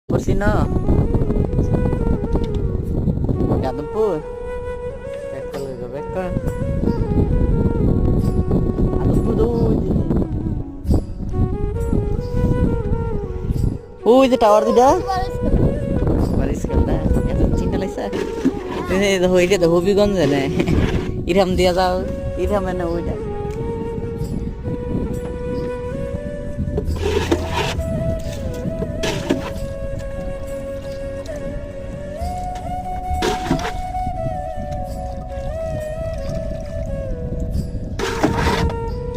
করছি না যাদবপুর ওই যে টাওয়ার দুটা বারিশ খেলনা এত চিন্তা লাগছে হবিগঞ্জ না ইরাম দিয়া যাও ইরাম না ওইটা